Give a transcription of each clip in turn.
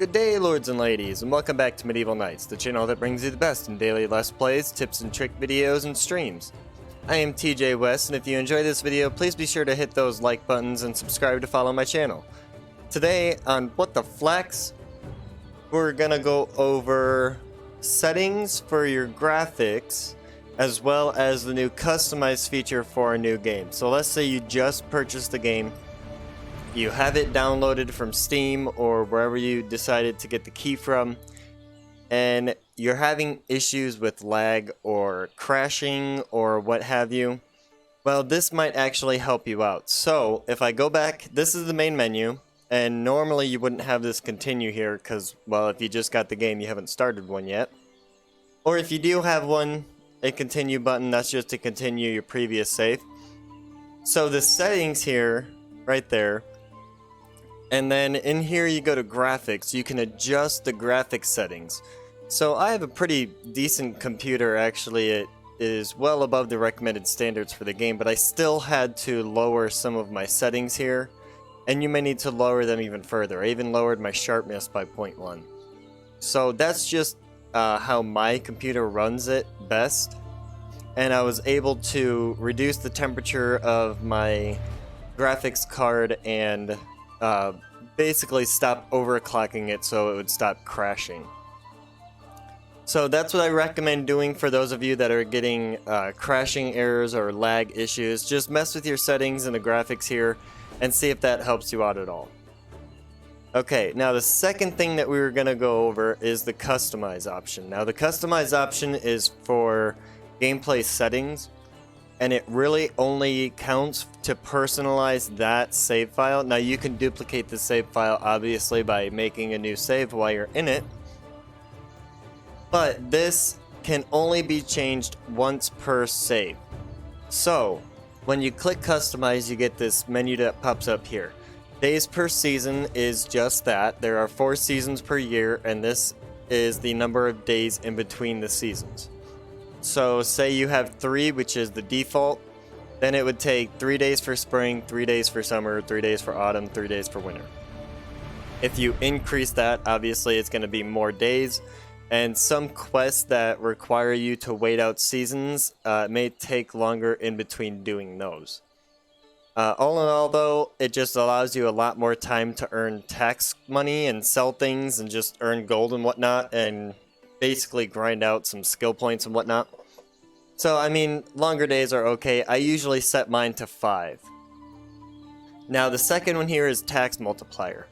Good day, lords and ladies, and welcome back to Medieval Knights, the channel that brings you the best in daily Let's Plays, tips and trick videos, and streams. I am TJ West, and if you enjoy this video, please be sure to hit those like buttons and subscribe to follow my channel. Today, on What the Flax, we're gonna go over settings for your graphics, as well as the new customized feature for a new game. So let's say you just purchased the game, you have it downloaded from Steam or wherever you decided to get the key from, and you're having issues with lag or crashing or what have you. Well, this might actually help you out. So if I go back, this is the main menu, and normally you wouldn't have this continue here because, well, if you just got the game, you haven't started one yet. Or if you do have one, a continue button, that's just to continue your previous save. So the settings here, right there, and then in here you go to graphics. You can adjust the graphics settings. So I have a pretty decent computer, actually. It is well above the recommended standards for the game, but I still had to lower some of my settings here, and you may need to lower them even further. I even lowered my sharpness by 0.1. So that's just how my computer runs it best, and I was able to reduce the temperature of my graphics card and basically stop overclocking it so it would stop crashing. So that's what I recommend doing for those of you that are getting crashing errors or lag issues. Just mess with your settings and the graphics here and see if that helps you out at all. Okay, now the second thing that we were going to go over is the customize option. Now the customize option is for gameplay settings, and it really only counts to personalize that save file. Now you can duplicate the save file obviously by making a new save while you're in it, but this can only be changed once per save. So when you click customize, you get this menu that pops up here. Days per season is just that. There are 4 seasons per year, and this is the number of days in between the seasons. So say you have 3, which is the default, then it would take 3 days for spring, 3 days for summer, 3 days for autumn, 3 days for winter. If you increase that, obviously it's going to be more days, and some quests that require you to wait out seasons may take longer in between doing those. All in all though, it just allows you a lot more time to earn tax money and sell things and just earn gold and whatnot, and basically grind out some skill points and whatnot. So I mean, longer days are okay. I usually set mine to 5. Now the second one here is tax multiplier.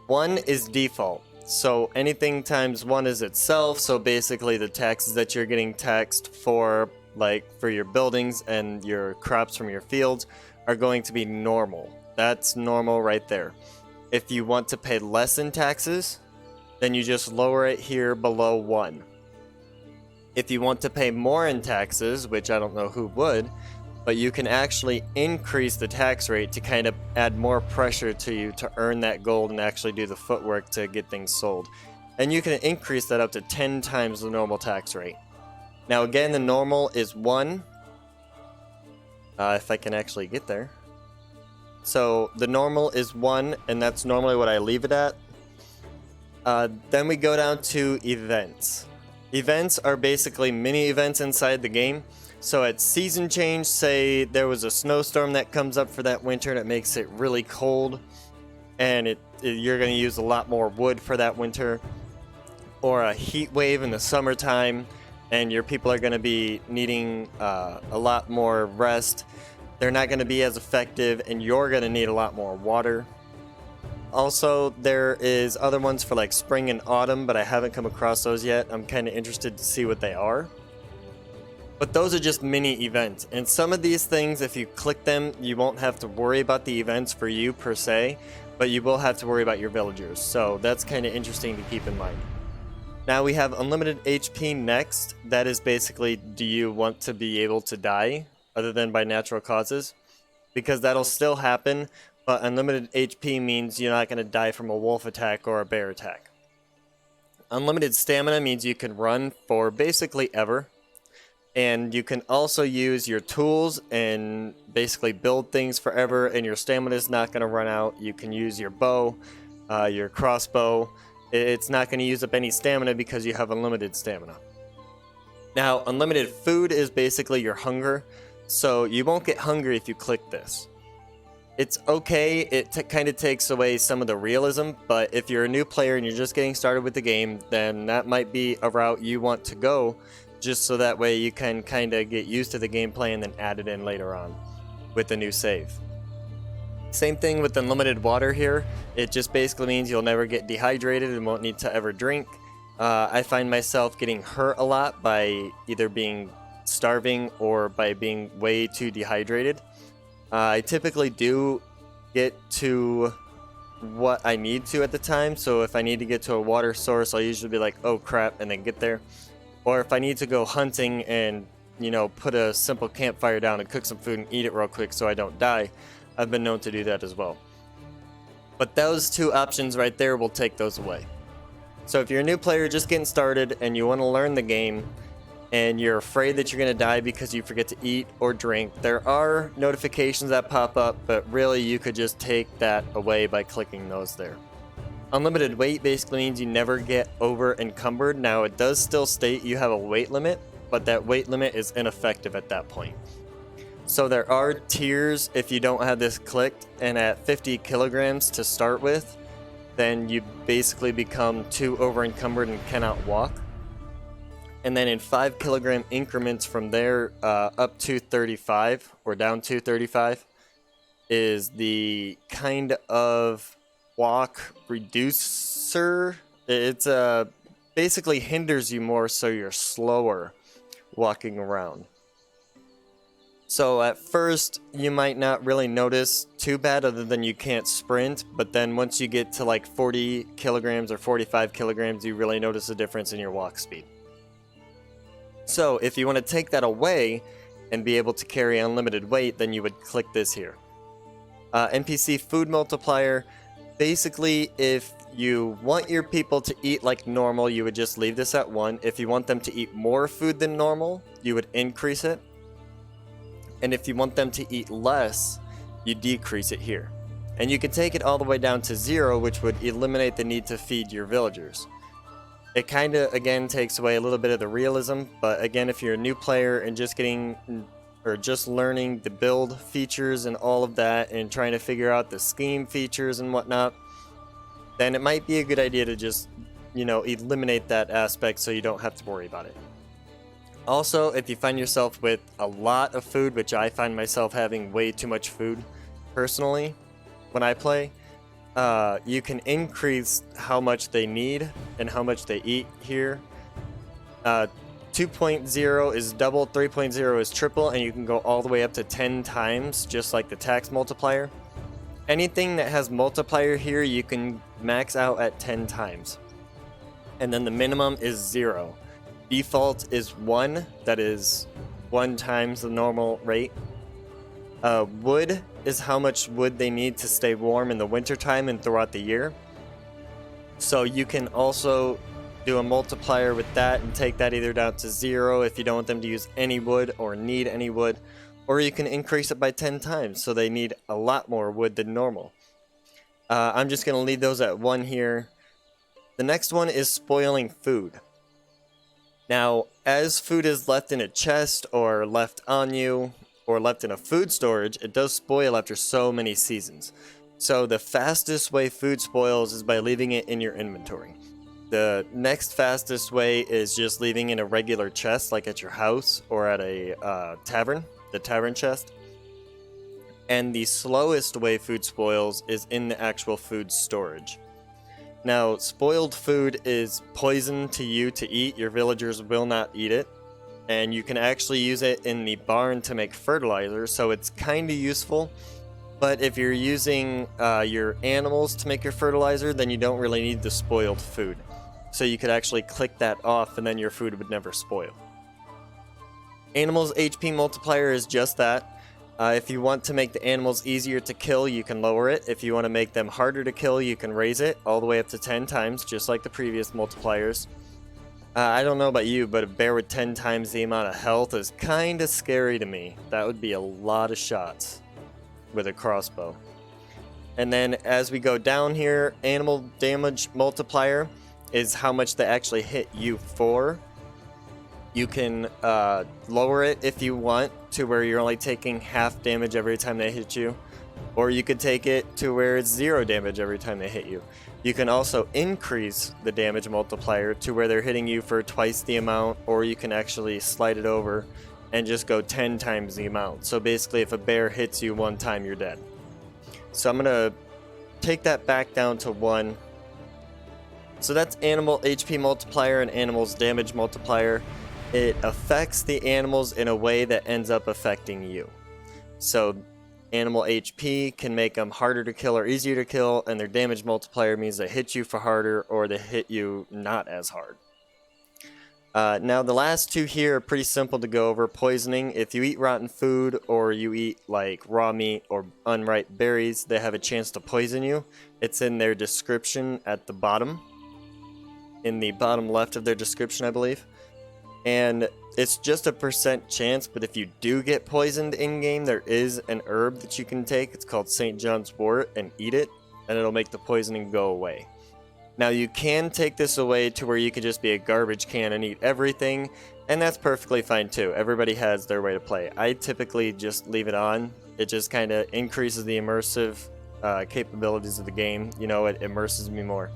1 is default, so anything times 1 is itself, so basically the taxes that you're getting taxed for, like for your buildings and your crops from your fields, are going to be normal. That's normal right there. If you want to pay less in taxes, then you just lower it here below 1. If you want to pay more in taxes, which I don't know who would, but you can actually increase the tax rate to kind of add more pressure to you to earn that gold and actually do the footwork to get things sold. And you can increase that up to 10 times the normal tax rate. Now again, the normal is 1. If I can actually get there. So the normal is 1, and that's normally what I leave it at. Then we go down to events. Events are basically mini events inside the game. So at season change, say there was a snowstorm that comes up for that winter that makes it really cold, and you're going to use a lot more wood for that winter. Or a heat wave in the summertime, and your people are going to be needing a lot more rest. They're not going to be as effective, and you're going to need a lot more water. Also, there is other ones for like spring and autumn, but I haven't come across those yet. I'm kind of interested to see what they are. But those are just mini events, and some of these things, if you click them, you won't have to worry about the events for you per se, but you will have to worry about your villagers. So that's kind of interesting to keep in mind. Now we have unlimited HP next. That is basically, do you want to be able to die other than by natural causes? Because that'll still happen, but unlimited HP means you're not going to die from a wolf attack or a bear attack. Unlimited stamina means you can run for basically ever. And you can also use your tools and basically build things forever, and your stamina is not going to run out. You can use your bow, your crossbow, It's not going to use up any stamina because you have unlimited stamina. Now, unlimited food is basically your hunger, so you won't get hungry if you click this. It's okay, it kind of takes away some of the realism, but if you're a new player and you're just getting started with the game, then that might be a route you want to go, just so that way you can kind of get used to the gameplay and then add it in later on with the new save. Same thing with unlimited water here. It just basically means you'll never get dehydrated and won't need to ever drink. I find myself getting hurt a lot by either being starving or by being way too dehydrated. I typically do get to what I need to at the time, so if I need to get to a water source, I'll usually be like, oh crap, and then get there. Or if I need to go hunting and, you know, put a simple campfire down and cook some food and eat it real quick so I don't die, I've been known to do that as well. But those two options right there will take those away. So if you're a new player just getting started and you want to learn the game, and you're afraid that you're going to die because you forget to eat or drink, there are notifications that pop up, but really you could just take that away by clicking those there. Unlimited weight basically means you never get over encumbered. Now it does still state you have a weight limit, but that weight limit is ineffective at that point. So there are tiers if you don't have this clicked, and at 50 kilograms to start with, then you basically become too over encumbered and cannot walk. And then in 5 kilogram increments from there up to 35 or down to 35 is the kind of walk reducer. It's basically hinders you more, so you're slower walking around. So at first you might not really notice too bad other than you can't sprint, but then once you get to like 40 kilograms or 45 kilograms, you really notice a difference in your walk speed. So if you want to take that away and be able to carry unlimited weight, then you would click this here. MPC Food Multiplier, basically if you want your people to eat like normal, you would just leave this at 1. If you want them to eat more food than normal, you would increase it. And if you want them to eat less, you decrease it here. And you can take it all the way down to 0, which would eliminate the need to feed your villagers. It kind of, again, takes away a little bit of the realism, but again, if you're a new player and just learning the build features and all of that and trying to figure out the scheme features and whatnot, then it might be a good idea to just, you know, eliminate that aspect so you don't have to worry about it. Also, if you find yourself with a lot of food, which I find myself having way too much food personally when I play, you can increase how much they need and how much they eat here. 2.0 is double, 3.0 is triple, and you can go all the way up to 10 times, just like the tax multiplier. Anything that has multiplier here, you can max out at 10 times. And then the minimum is 0. Default is 1, that is 1 times the normal rate. Wood is how much wood they need to stay warm in the wintertime and throughout the year. So you can also do a multiplier with that and take that either down to 0 if you don't want them to use any wood or need any wood, or you can increase it by 10 times so they need a lot more wood than normal. I'm just going to leave those at 1 here. The next one is spoiling food. Now, as food is left in a chest or left on you or left in a food storage, it does spoil after so many seasons. So the fastest way food spoils is by leaving it in your inventory. The next fastest way is just leaving in a regular chest, like at your house or at a tavern, the tavern chest. And the slowest way food spoils is in the actual food storage. Now, spoiled food is poison to you to eat. Your villagers will not eat it. And you can actually use it in the barn to make fertilizer, so it's kind of useful. But if you're using your animals to make your fertilizer, then you don't really need the spoiled food. So you could actually click that off and then your food would never spoil. Animals HP multiplier is just that. If you want to make the animals easier to kill, you can lower it. If you want to make them harder to kill, you can raise it all the way up to 10 times, just like the previous multipliers. I don't know about you, but a bear with 10 times the amount of health is kind of scary to me. That would be a lot of shots with a crossbow. And then as we go down here, animal damage multiplier. is how much they actually hit you for. You can lower it if you want to where you're only taking half damage every time they hit you, or you could take it to where it's 0 damage every time they hit you. You can also increase the damage multiplier to where they're hitting you for twice the amount, or you can actually slide it over and just go 10 times the amount. So basically if a bear hits you 1 time, you're dead. So I'm gonna take that back down to 1. So that's animal HP multiplier and animals damage multiplier. It affects the animals in a way that ends up affecting you. So animal HP can make them harder to kill or easier to kill, and their damage multiplier means they hit you for harder or they hit you not as hard. Now the last 2 here are pretty simple to go over. Poisoning, if you eat rotten food or you eat like raw meat or unripe berries, they have a chance to poison you. It's in their description at the bottom. In the bottom left of their description, I believe. And it's just a % chance, but if you do get poisoned in-game, there is an herb that you can take. It's called St. John's wort, and eat it, and it'll make the poisoning go away. Now you can take this away to where you could just be a garbage can and eat everything, and that's perfectly fine too. Everybody has their way to play. I typically just leave it on. It just kind of increases the immersive capabilities of the game. You know, it immerses me more.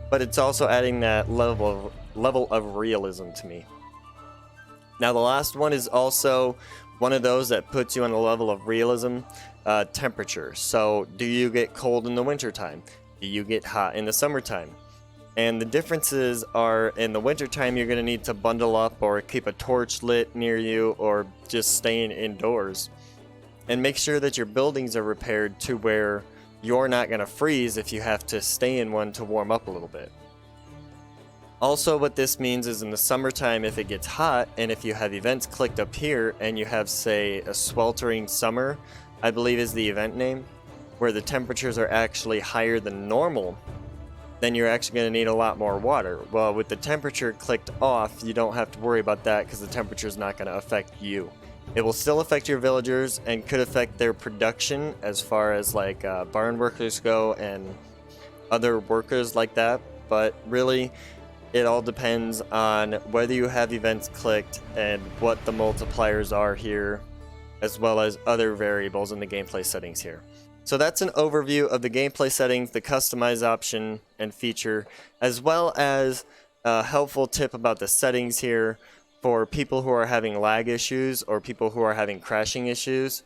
But it's also adding that level of realism to me. Now the last one is also one of those that puts you on a level of realism, temperature. So do you get cold in the wintertime? Do you get hot in the summertime? And the differences are, in the wintertime you're going to need to bundle up or keep a torch lit near you or just staying indoors. And make sure that your buildings are repaired to where you're not going to freeze if you have to stay in one to warm up a little bit. Also, what this means is in the summertime, if it gets hot, and if you have events clicked up here, and you have, say, a sweltering summer, I believe is the event name, where the temperatures are actually higher than normal, then you're actually going to need a lot more water. Well, with the temperature clicked off, you don't have to worry about that because the temperature is not going to affect you. It will still affect your villagers and could affect their production as far as like barn workers go and other workers like that, but really it all depends on whether you have events clicked and what the multipliers are here, as well as other variables in the gameplay settings here. So that's an overview of the gameplay settings, the customize option and feature, as well as a helpful tip about the settings here for people who are having lag issues or people who are having crashing issues.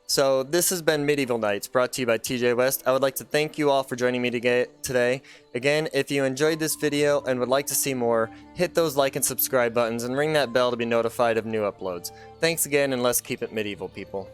So this has been Medieval Knights, brought to you by TJ West. I would like to thank you all for joining me today. Again, if you enjoyed this video and would like to see more, hit those like and subscribe buttons and ring that bell to be notified of new uploads. Thanks again, and let's keep it medieval, people.